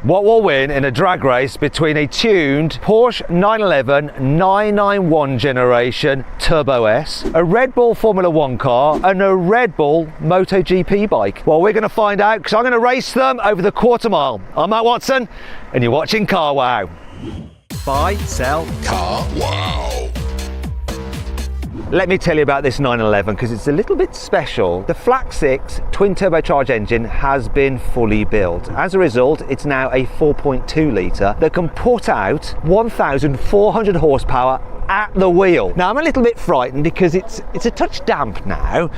What will win in a drag race between a tuned Porsche 911 991 generation Turbo S, a Red Bull Formula 1 car and a Red Bull Moto GP bike? Well, we're going to find out because I'm going to race them over the quarter mile. I'm Matt Watson and you're watching Car Wow. Buy, sell, Car Wow. Let me tell you about this 911 because it's a little bit special. The flat 6 twin turbocharged engine has been fully built. As a result, it's now a 4.2 litre that can put out 1,400 horsepower at the wheel. Now I'm a little bit frightened because it's a touch damp now.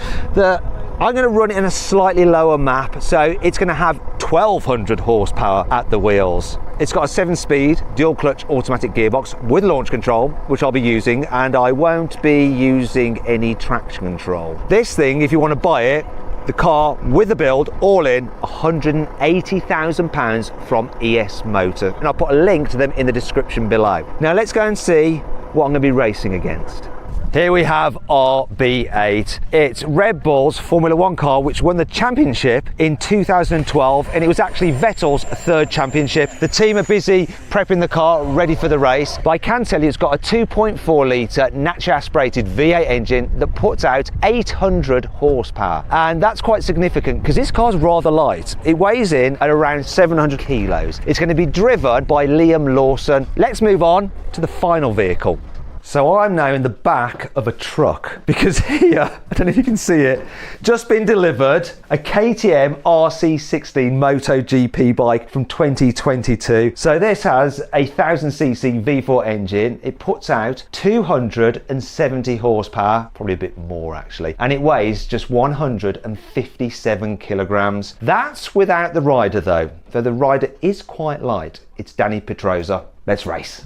I'm going to run it in a slightly lower map, so it's going to have 1,200 horsepower at the wheels. It's got a 7-speed dual clutch automatic gearbox with launch control, which I'll be using, and I won't be using any traction control. This thing, if you want to buy it, the car with the build, all in, £180,000 from ES Motor. And I'll put a link to them in the description below. Now let's go and see what I'm going to be racing against. Here we have our B8. It's Red Bull's Formula 1 car which won the championship in 2012, and it was actually Vettel's third championship. The team are busy prepping the car ready for the race, but I can tell you it's got a 2.4 litre naturally aspirated V8 engine that puts out 800 horsepower, and that's quite significant because this car's rather light. It weighs in at around 700 kilos. It's going to be driven by Liam Lawson. Let's move on to the final vehicle. So I'm now in the back of a truck because here, I don't know if you can see it, just been delivered a KTM RC16 Moto GP bike from 2022. So this has a 1000cc V4 engine. It puts out 270 horsepower, probably a bit more actually, and it weighs just 157 kilograms. That's without the rider though the rider is quite light. It's Danny Petrosa. Let's race.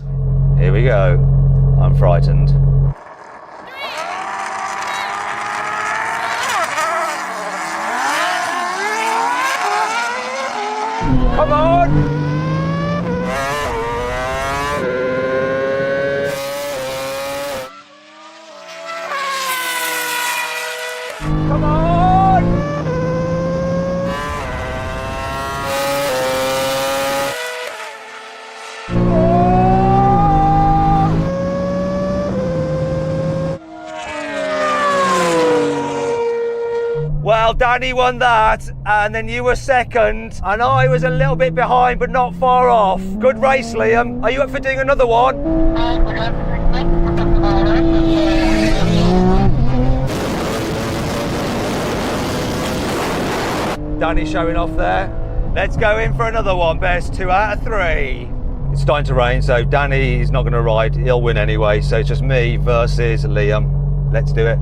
Here we go. I'm frightened. Come on! Come on! Well, Danny won that, and then you were second, and I was a little bit behind, but not far off. Good race, Liam. Are you up for doing another one? Danny showing off there. Let's go in for another one. Best 2 out of 3. It's starting to rain, so Danny is not going to ride. He'll win anyway, so it's just me versus Liam. Let's do it.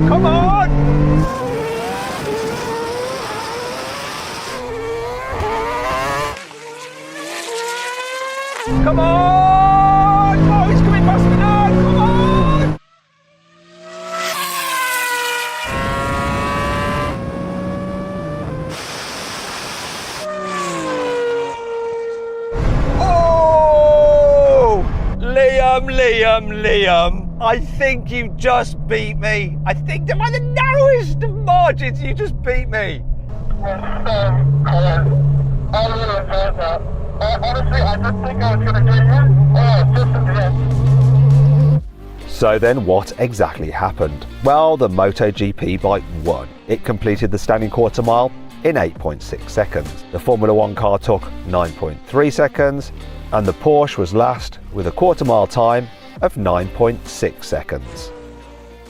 Come on! Come on! Oh, he's coming past me now! Come on! Oh! Liam! I think you just beat me. I think that by the narrowest of margins, you just beat me. Honestly, I didn't think I was going to get you. So then what exactly happened? Well, the Moto GP bike won. It completed the standing quarter mile in 8.6 seconds. The Formula 1 car took 9.3 seconds, and the Porsche was last with a quarter mile time of 9.6 seconds.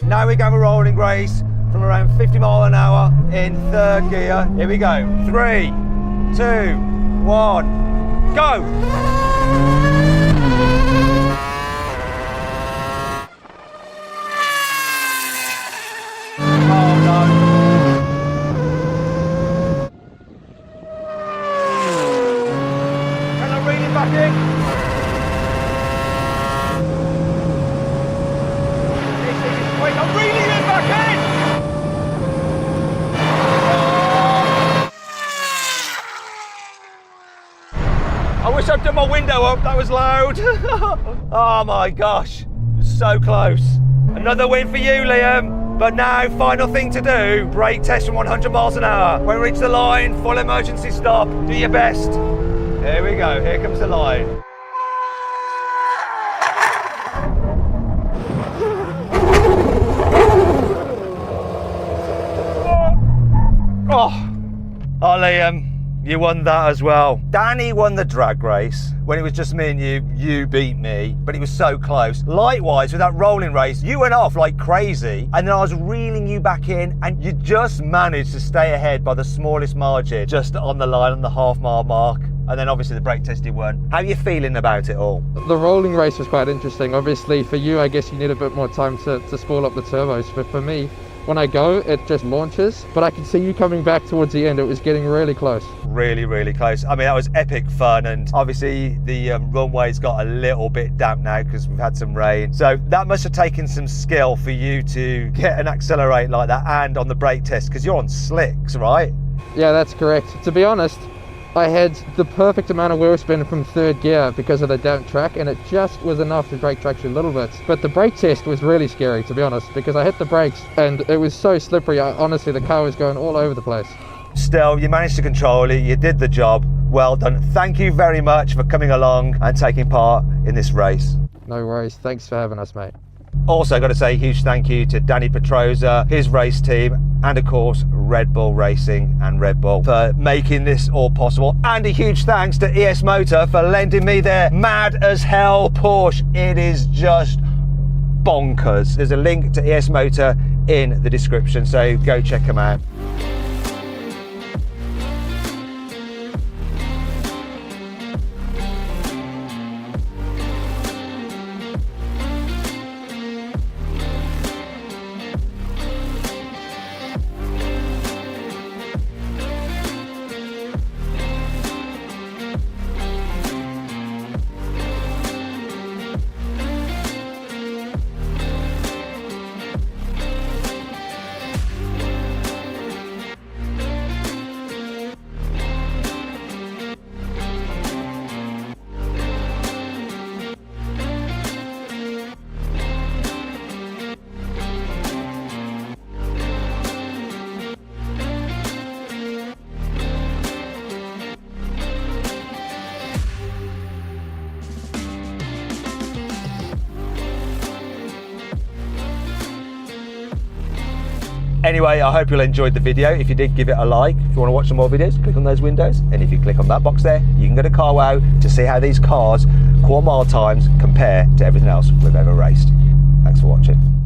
Now we go a rolling race from around 50 miles an hour in third gear. Here we go. 3, 2, 1, go! Oh no. Can I reel it back in? Wait, I'm reeling it back in! I wish I'd done my window up, that was loud. Oh my gosh, so close. Another win for you, Liam. But now, final thing to do, brake test from 100 miles an hour. When we reach the line, full emergency stop, do your best. Here we go, here comes the line. Oh, Liam, you won that as well. Danny won the drag race. When it was just me and you beat me, but it was so close. Likewise, with that rolling race, you went off like crazy, and then I was reeling you back in, and you just managed to stay ahead by the smallest margin, just on the line on the half-mile mark. And then obviously the brake test you won. How are you feeling about it all? The rolling race was quite interesting. Obviously for you, I guess you need a bit more time to spool up the turbos, but for me, when I go, it just launches. But I can see you coming back towards the end. It was getting really close. Really, really close. I mean, that was epic fun, and obviously the runway's got a little bit damp now because we've had some rain. So that must have taken some skill for you to get and accelerate like that, and on the brake test, because you're on slicks, right? Yeah, that's correct. To be honest, I had the perfect amount of wheel spin from third gear because of the damp track, and it just was enough to brake traction a little bit. But the brake test was really scary, to be honest, because I hit the brakes and it was so slippery. Honestly, the car was going all over the place. Still, you managed to control it. You did the job. Well done. Thank you very much for coming along and taking part in this race. No worries. Thanks for having us, mate. Also got to say a huge thank you to Danny Petroza, his race team, and of course Red Bull Racing and Red Bull for making this all possible. And a huge thanks to ES Motor for lending me their mad as hell Porsche. It is just bonkers. There's a link to ES Motor in the description, so go check them out. Anyway, I hope you'll enjoyed the video. If you did, give it a like. If you want to watch some more videos, click on those windows. And if you click on that box there, you can go to CarWow to see how these cars' quarter mile times compare to everything else we've ever raced. Thanks for watching.